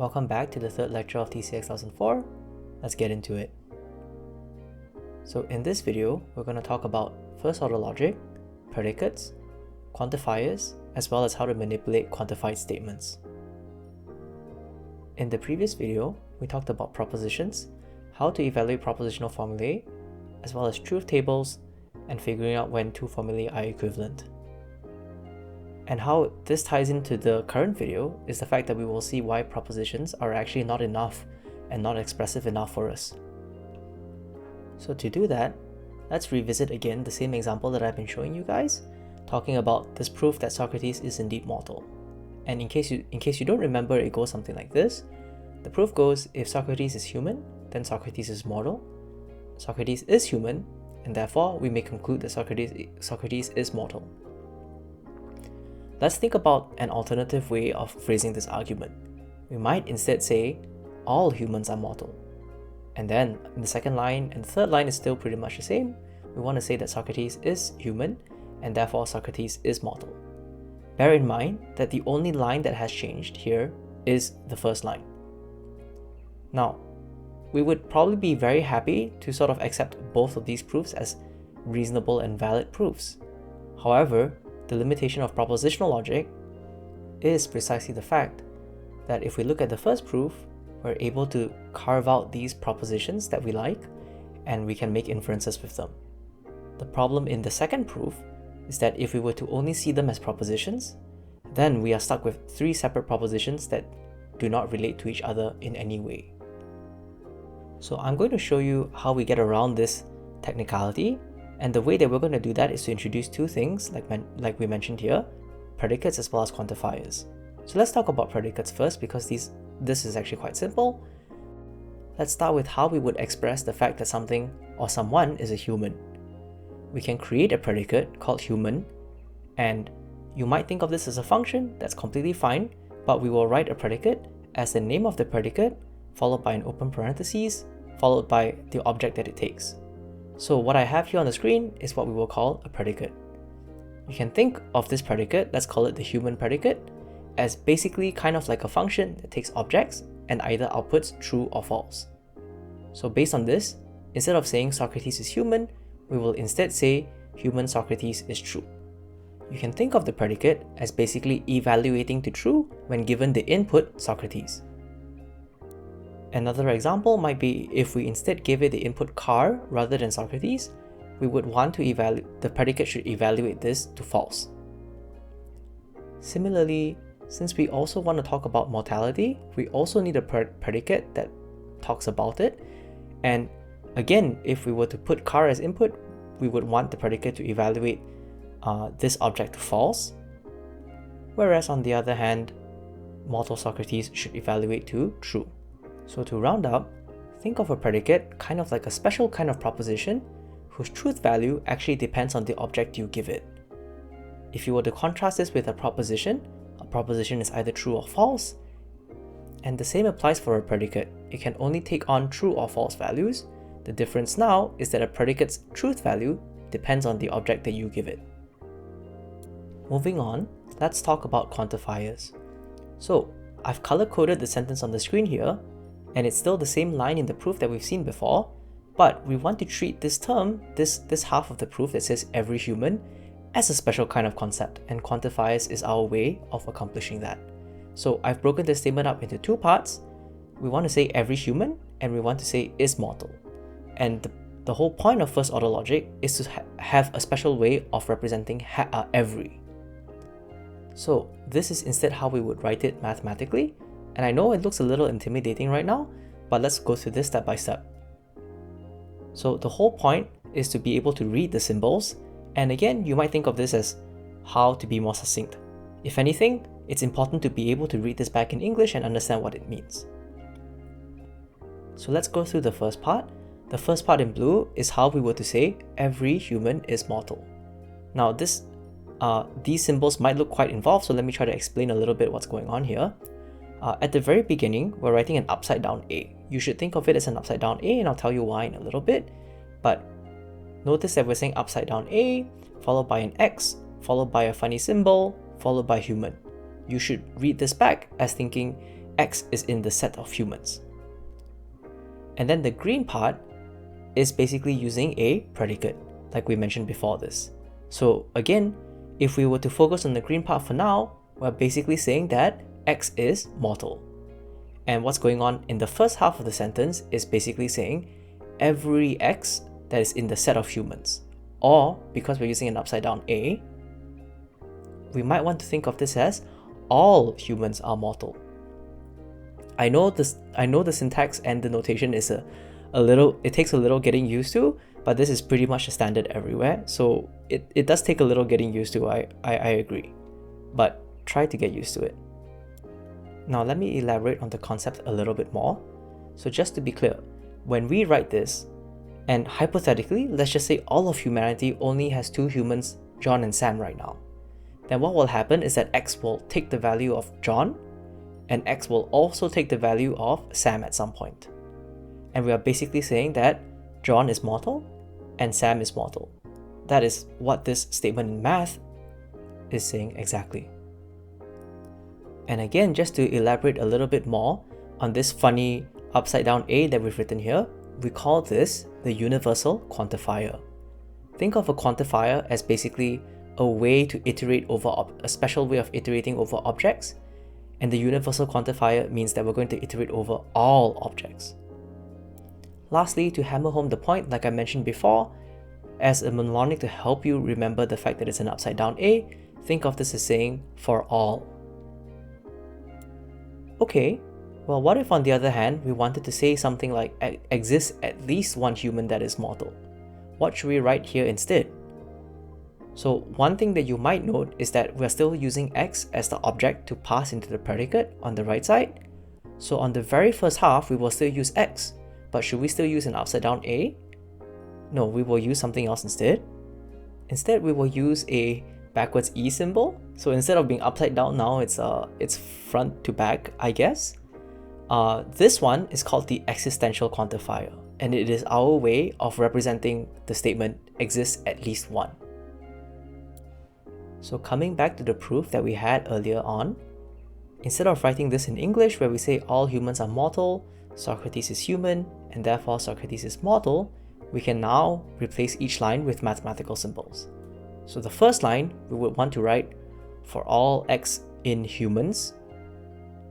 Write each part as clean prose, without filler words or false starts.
Welcome back to the third lecture of TCX1004. Let's get into it. So in this video, we're going to talk about first order logic, predicates, quantifiers, as well as how to manipulate quantified statements. In the previous video, we talked about propositions, how to evaluate propositional formulae, as well as truth tables, and figuring out when two formulae are equivalent. And how this ties into the current video is the fact that we will see why propositions are actually not enough and not expressive enough for us. So to do that, let's revisit again the same example that I've been showing you guys, talking about this proof that Socrates is indeed mortal. And in case you don't remember, it goes something like this. The proof goes, if Socrates is human, then Socrates is mortal. Socrates is human, and therefore we may conclude that Socrates is mortal. Let's think about an alternative way of phrasing this argument. We might instead say, all humans are mortal. And then in the second line and the third line is still pretty much the same. We want to say that Socrates is human, and therefore Socrates is mortal. Bear in mind that the only line that has changed here is the first line. Now, we would probably be very happy to sort of accept both of these proofs as reasonable and valid proofs. However, the limitation of propositional logic is precisely the fact that if we look at the first proof, we're able to carve out these propositions that we like, and we can make inferences with them. The problem in the second proof is that if we were to only see them as propositions, then we are stuck with three separate propositions that do not relate to each other in any way. So I'm going to show you how we get around this technicality, and the way that we're going to do that is to introduce two things like we mentioned here, predicates as well as quantifiers. So let's talk about predicates first, because this is actually quite simple. Let's start with how we would express the fact that something or someone is a human. We can create a predicate called human, and you might think of this as a function. That's completely fine, but we will write a predicate as the name of the predicate, followed by an open parentheses, followed by the object that it takes. So what I have here on the screen is what we will call a predicate. You can think of this predicate, let's call it the human predicate, as basically kind of like a function that takes objects and either outputs true or false. So based on this, instead of saying Socrates is human, we will instead say human Socrates is true. You can think of the predicate as basically evaluating to true when given the input Socrates. Another example might be if we instead give it the input car rather than Socrates, we would want to the predicate should evaluate this to false. Similarly, since we also want to talk about mortality, we also need a predicate that talks about it. And again, if we were to put car as input, we would want the predicate to evaluate this object to false. Whereas on the other hand, mortal Socrates should evaluate to true. So to round up, think of a predicate kind of like a special kind of proposition whose truth value actually depends on the object you give it. If you were to contrast this with a proposition is either true or false, and the same applies for a predicate. It can only take on true or false values. The difference now is that a predicate's truth value depends on the object that you give it. Moving on, let's talk about quantifiers. So I've color-coded the sentence on the screen here, and it's still the same line in the proof that we've seen before, but we want to treat this term, this half of the proof that says every human, as a special kind of concept, and quantifiers is our way of accomplishing that. So I've broken this statement up into two parts. We want to say every human, and we want to say is mortal. And the whole point of first order logic is to have a special way of representing every. So this is instead how we would write it mathematically. And I know it looks a little intimidating right now, but let's go through this step by step. So the whole point is to be able to read the symbols, and again, you might think of this as how to be more succinct. If anything, it's important to be able to read this back in English and understand what it means. So let's go through the first part. The first part in blue is how we were to say every human is mortal. Now these symbols might look quite involved, so let me try to explain a little bit what's going on here. At the very beginning, we're writing an upside down A. You should think of it as an upside down A, and I'll tell you why in a little bit. But notice that we're saying upside down A, followed by an X, followed by a funny symbol, followed by human. You should read this back as thinking x is in the set of humans. And then the green part is basically using a predicate, like we mentioned before this. So again, if we were to focus on the green part for now, we're basically saying that x is mortal. And what's going on in the first half of the sentence is basically saying every x that is in the set of humans. Or, because we're using an upside down A, we might want to think of this as all humans are mortal. I know the syntax and the notation is it takes a little getting used to, but this is pretty much the standard everywhere, so it does take a little getting used to, I agree. But try to get used to it. Now let me elaborate on the concept a little bit more. So just to be clear, when we write this, and hypothetically, let's just say all of humanity only has two humans, John and Sam right now, then what will happen is that x will take the value of John, and x will also take the value of Sam at some point. And we are basically saying that John is mortal and Sam is mortal. That is what this statement in math is saying exactly. And again, just to elaborate a little bit more on this funny upside down A that we've written here, we call this the universal quantifier. Think of a quantifier as basically a way to iterate over a special way of iterating over objects, and the universal quantifier means that we're going to iterate over all objects. Lastly, to hammer home the point, like I mentioned before, as a mnemonic to help you remember the fact that it's an upside down A, think of this as saying for all. Okay, well, what if on the other hand we wanted to say something like exists at least one human that is mortal? What should we write here instead? So one thing that you might note is that we're still using x as the object to pass into the predicate on the right side. So on the very first half we will still use x, but should we still use an upside down A? No, we will use something else instead. Instead we will use a backwards E symbol. So instead of being upside down now, it's front to back, I guess. This one is called the existential quantifier, and it is our way of representing the statement exists at least one. So coming back to the proof that we had earlier on, instead of writing this in English where we say all humans are mortal, Socrates is human, and therefore Socrates is mortal, we can now replace each line with mathematical symbols. So the first line, we would want to write for all x in humans,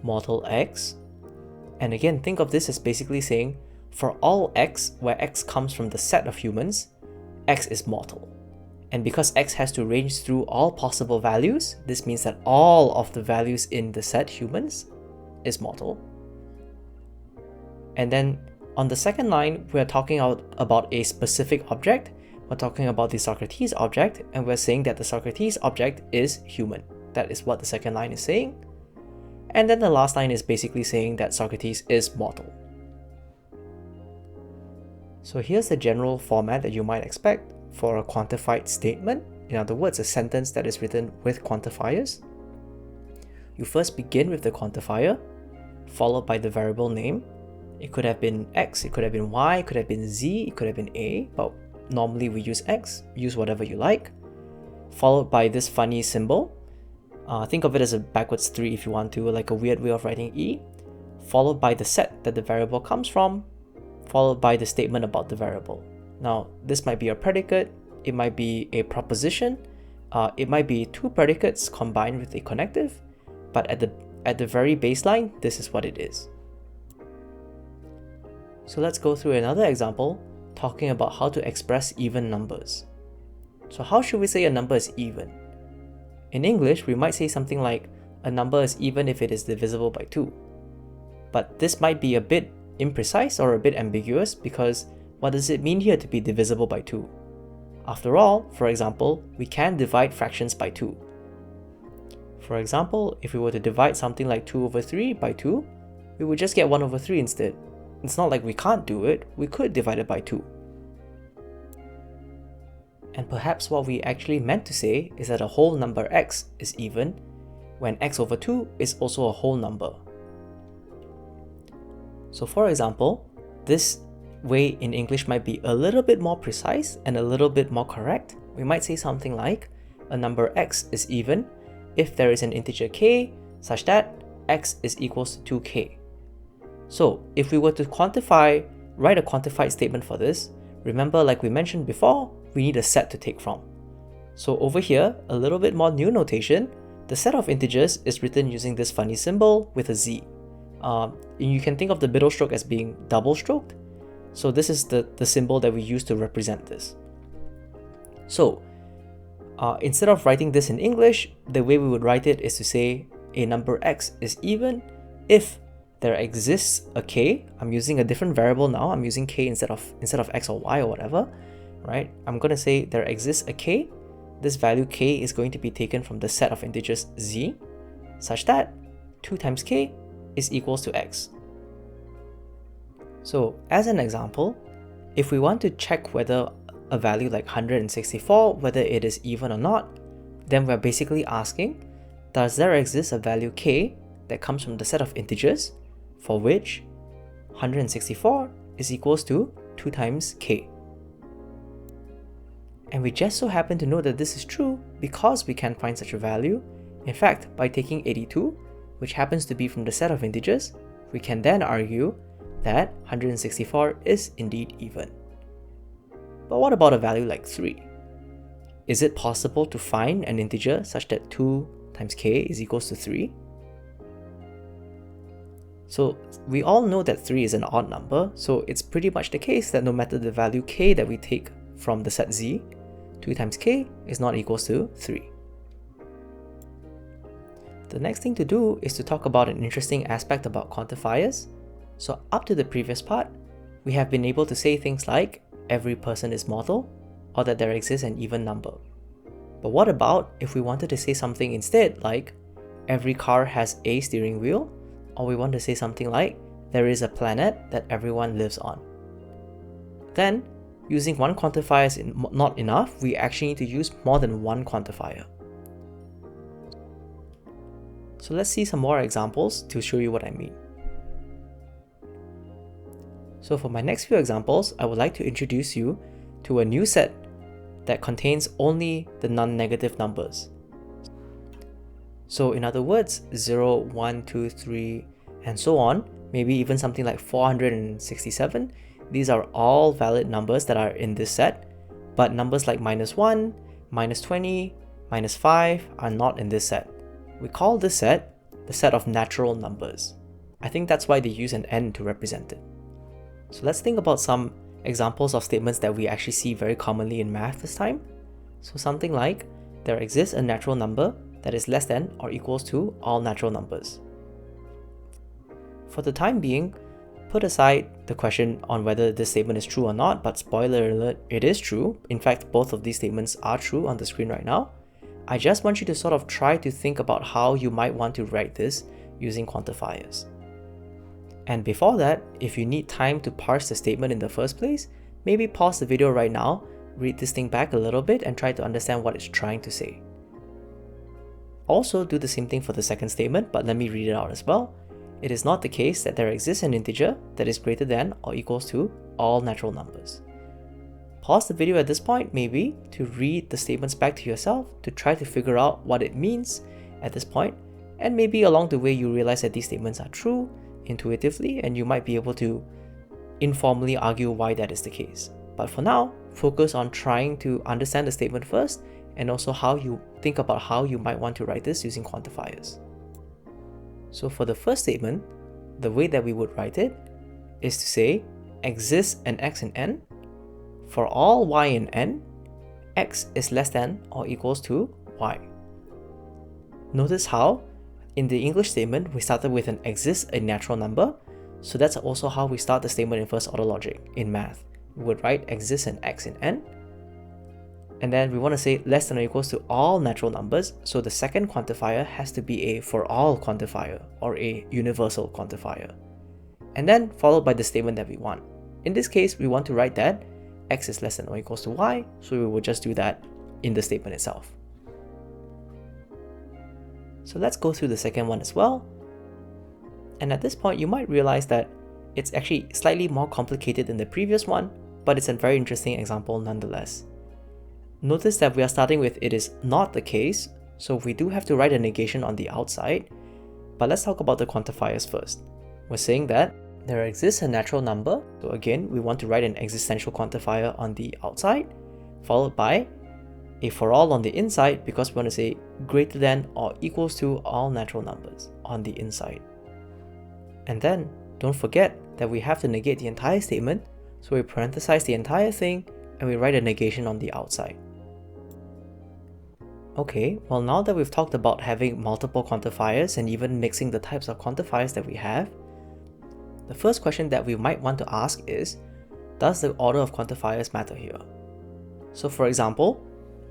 mortal x. And again, think of this as basically saying for all x where x comes from the set of humans, x is mortal. And because x has to range through all possible values, this means that all of the values in the set humans is mortal. And then on the second line, we're talking about a specific object. We're talking about the Socrates object, and we're saying that the Socrates object is human. That is what the second line is saying. And then the last line is basically saying that Socrates is mortal. So here's the general format that you might expect for a quantified statement. In other words, a sentence that is written with quantifiers. You first begin with the quantifier, followed by the variable name. It could have been x, it could have been y, it could have been z, it could have been a, but normally we use x, use whatever you like. Followed by this funny symbol. Think of it as a backwards 3 if you want to, like a weird way of writing e. Followed by the set that the variable comes from, followed by the statement about the variable. Now, this might be a predicate, it might be a proposition, it might be two predicates combined with a connective, but at the very baseline, this is what it is. So let's go through another example talking about how to express even numbers. So how should we say a number is even? In English, we might say something like a number is even if it is divisible by 2. But this might be a bit imprecise or a bit ambiguous because what does it mean here to be divisible by 2? After all, for example, we can divide fractions by 2. For example, if we were to divide something like 2 over 3 by 2, we would just get 1 over 3 instead. It's not like we can't do it, we could divide it by 2. And perhaps what we actually meant to say is that a whole number x is even when x over 2 is also a whole number. So for example, this way in English might be a little bit more precise and a little bit more correct. We might say something like a number x is even if there is an integer k such that x is equals to 2k. So if we were to write a quantified statement for this, remember, like we mentioned before, we need a set to take from. So over here, a little bit more new notation, the set of integers is written using this funny symbol with a z. You can think of the middle stroke as being double stroked. So this is the symbol that we use to represent this. So instead of writing this in English, the way we would write it is to say a number x is even if there exists a k. I'm using a different variable now. I'm using k instead of x or y or whatever, right? I'm going to say there exists a k. This value k is going to be taken from the set of integers z, such that 2 times k is equals to x. So as an example, if we want to check whether a value like 164, whether it is even or not, then we're basically asking, does there exist a value k that comes from the set of integers for which 164 is equals to 2 times k? And we just so happen to know that this is true because we can find such a value. In fact, by taking 82, which happens to be from the set of integers, we can then argue that 164 is indeed even. But what about a value like 3? Is it possible to find an integer such that 2 times k is equals to 3? So we all know that 3 is an odd number, so it's pretty much the case that no matter the value k that we take from the set z, 2 times k is not equals to 3. The next thing to do is to talk about an interesting aspect about quantifiers. So up to the previous part, we have been able to say things like every person is mortal, or that there exists an even number. But what about if we wanted to say something instead like every car has a steering wheel, or we want to say something like there is a planet that everyone lives on? Then, using one quantifier is not enough, we actually need to use more than one quantifier. So let's see some more examples to show you what I mean. So for my next few examples, I would like to introduce you to a new set that contains only the non-negative numbers. So in other words, 0, 1, 2, 3, and so on, maybe even something like 467, these are all valid numbers that are in this set, but numbers like -1, -20, -5 are not in this set. We call this set the set of natural numbers. I think that's why they use an n to represent it. So let's think about some examples of statements that we actually see very commonly in math this time. So something like, there exists a natural number that is less than or equals to all natural numbers. For the time being, put aside the question on whether this statement is true or not, but spoiler alert, it is true. In fact, both of these statements are true on the screen right now. I just want you to sort of try to think about how you might want to write this using quantifiers. And before that, if you need time to parse the statement in the first place, maybe pause the video right now, read this thing back a little bit and try to understand what it's trying to say. Also do the same thing for the second statement, but let me read it out as well. It is not the case that there exists an integer that is greater than or equals to all natural numbers. Pause the video at this point, maybe, to read the statements back to yourself to try to figure out what it means at this point, and maybe along the way you realize that these statements are true intuitively and you might be able to informally argue why that is the case. But for now, focus on trying to understand the statement first and also how you think about how you might want to write this using quantifiers. So for the first statement, the way that we would write it is to say exists an x in n. For all y in n, x is less than or equals to y. Notice how in the English statement we started with an exists a natural number, so that's also how we start the statement in first order logic in math. We would write exists an x in n, and then we want to say less than or equals to all natural numbers, so the second quantifier has to be a for all quantifier or a universal quantifier, and then followed by the statement that we want. In this case, we want to write that x is less than or equals to y, so we will just do that in the statement itself. So let's go through the second one as well. And at this point, you might realize that it's actually slightly more complicated than the previous one, but it's a very interesting example nonetheless. Notice that we are starting with it is not the case, so we do have to write a negation on the outside. But let's talk about the quantifiers first. We're saying that there exists a natural number, so again, we want to write an existential quantifier on the outside, followed by a for all on the inside, because we want to say greater than or equals to all natural numbers on the inside. And then, don't forget that we have to negate the entire statement, so we parenthesize the entire thing and we write a negation on the outside. Okay, well now that we've talked about having multiple quantifiers and even mixing the types of quantifiers that we have, the first question that we might want to ask is, does the order of quantifiers matter here? So for example,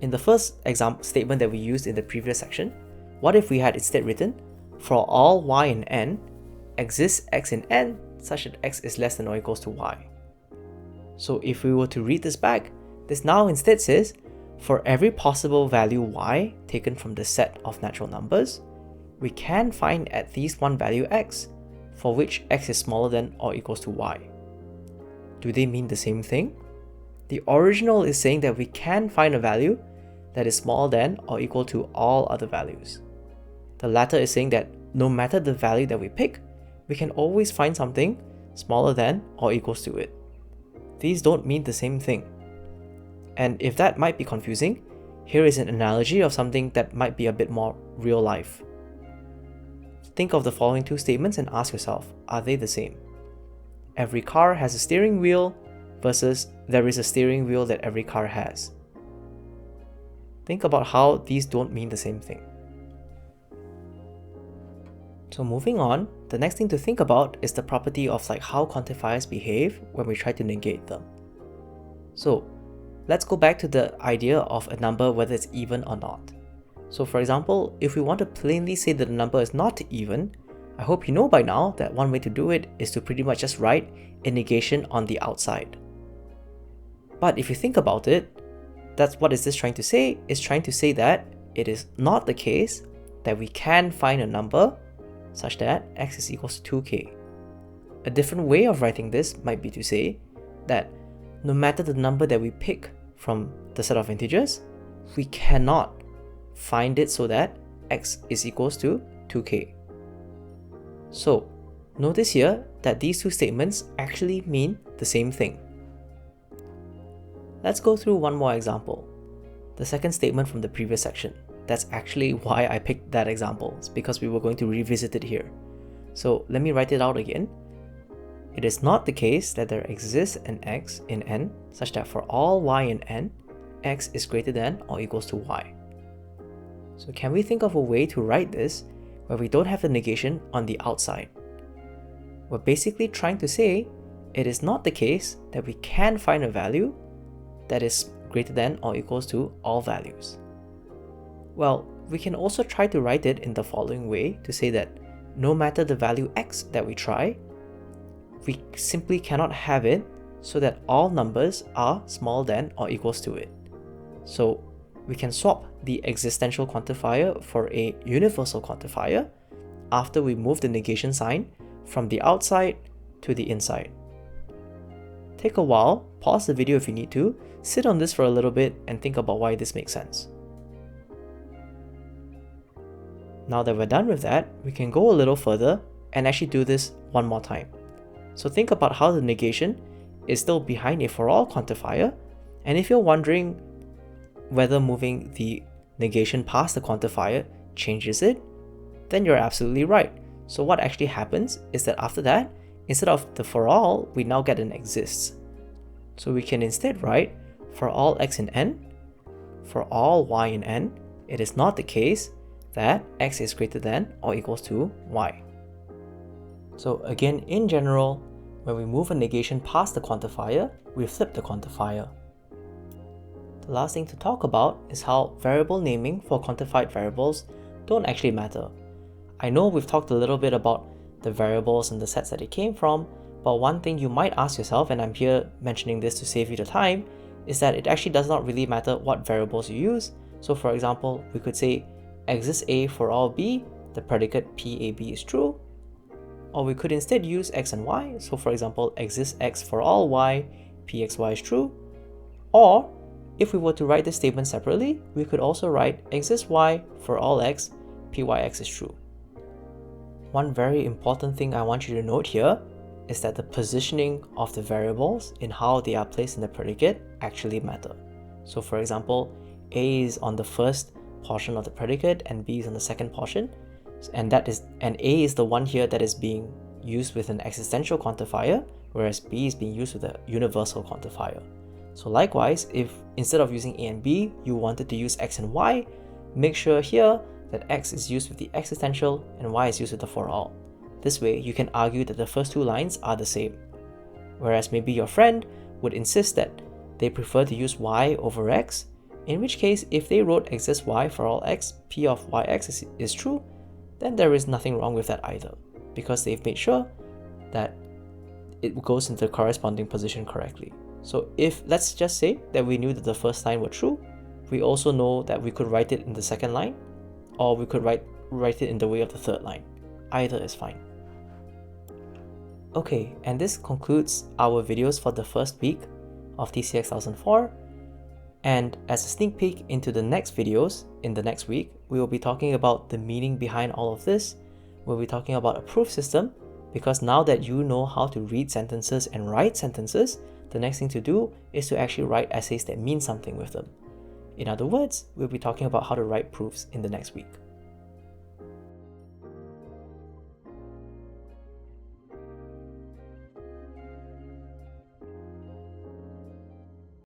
in the first example statement that we used in the previous section, what if we had instead written, for all y in n, exists x in n such that x is less than or equals to y? So if we were to read this back, this now instead says, for every possible value y taken from the set of natural numbers, we can find at least one value x, for which x is smaller than or equals to y. Do they mean the same thing? The original is saying that we can find a value that is smaller than or equal to all other values. The latter is saying that no matter the value that we pick, we can always find something smaller than or equals to it. These don't mean the same thing. And if that might be confusing, here is an analogy of something that might be a bit more real life. Think of the following two statements and ask yourself, are they the same? Every car has a steering wheel versus there is a steering wheel that every car has. Think about how these don't mean the same thing. So moving on, the next thing to think about is the property of how quantifiers behave when we try to negate them. So let's go back to the idea of a number, whether it's even or not. So for example, if we want to plainly say that a number is not even, I hope you know by now that one way to do it is to pretty much just write a negation on the outside. But if you think about it, that's what is this trying to say? It's trying to say that it is not the case that we can find a number such that x is equals to 2k. A different way of writing this might be to say that no matter the number that we pick from the set of integers, we cannot find it so that x is equals to 2k. So notice here that these two statements actually mean the same thing. Let's go through one more example. The second statement from the previous section. That's actually why I picked that example. It's because we were going to revisit it here. So let me write it out again. It is not the case that there exists an x in n such that for all y in n, x is greater than or equals to y. So can we think of a way to write this where we don't have the negation on the outside? We're basically trying to say it is not the case that we can find a value that is greater than or equals to all values. Well, we can also try to write it in the following way to say that no matter the value x that we try, we simply cannot have it so that all numbers are smaller than or equals to it. So we can swap the existential quantifier for a universal quantifier after we move the negation sign from the outside to the inside. Take a while, pause the video if you need to, sit on this for a little bit and think about why this makes sense. Now that we're done with that, we can go a little further and actually do this one more time. So think about how the negation is still behind a for all quantifier, and if you're wondering whether moving the negation past the quantifier changes it, then you're absolutely right. So what actually happens is that after that, instead of the for all, we now get an exists. So we can instead write for all x in n, for all y in n, it is not the case that x is greater than or equals to y. So again, in general, when we move a negation past the quantifier, we flip the quantifier. The last thing to talk about is how variable naming for quantified variables don't actually matter. I know we've talked a little bit about the variables and the sets that it came from, but one thing you might ask yourself, and I'm here mentioning this to save you the time, is that it actually does not really matter what variables you use. So for example, we could say exists A for all B, the predicate PAB is true, or we could instead use x and y. So for example, exists x for all y, PXY is true, or if we were to write this statement separately, we could also write exists y for all x, PYX is true. one very important thing I want you to note here is that the positioning of the variables in how they are placed in the predicate actually matter. So for example, A is on the first portion of the predicate and B is on the second portion, and A is the one here that is being used with an existential quantifier, whereas B is being used with a universal quantifier. So likewise, if instead of using A and B, you wanted to use X and Y, make sure here that X is used with the existential and Y is used with the for all. This way, you can argue that the first two lines are the same. Whereas maybe your friend would insist that they prefer to use Y over X, in which case, if they wrote exists Y for all X, P of Yx is true, then there is nothing wrong with that either, because they've made sure that it goes into the corresponding position correctly. So if, let's just say that we knew that the first line were true, we also know that we could write it in the second line, or we could write it in the way of the third line. Either is fine. Okay, and this concludes our videos for the first week of TCX1004. And as a sneak peek into the next videos in the next week, we will be talking about the meaning behind all of this. We'll be talking about a proof system, because now that you know how to read sentences and write sentences, the next thing to do is to actually write essays that mean something with them. In other words, we'll be talking about how to write proofs in the next week.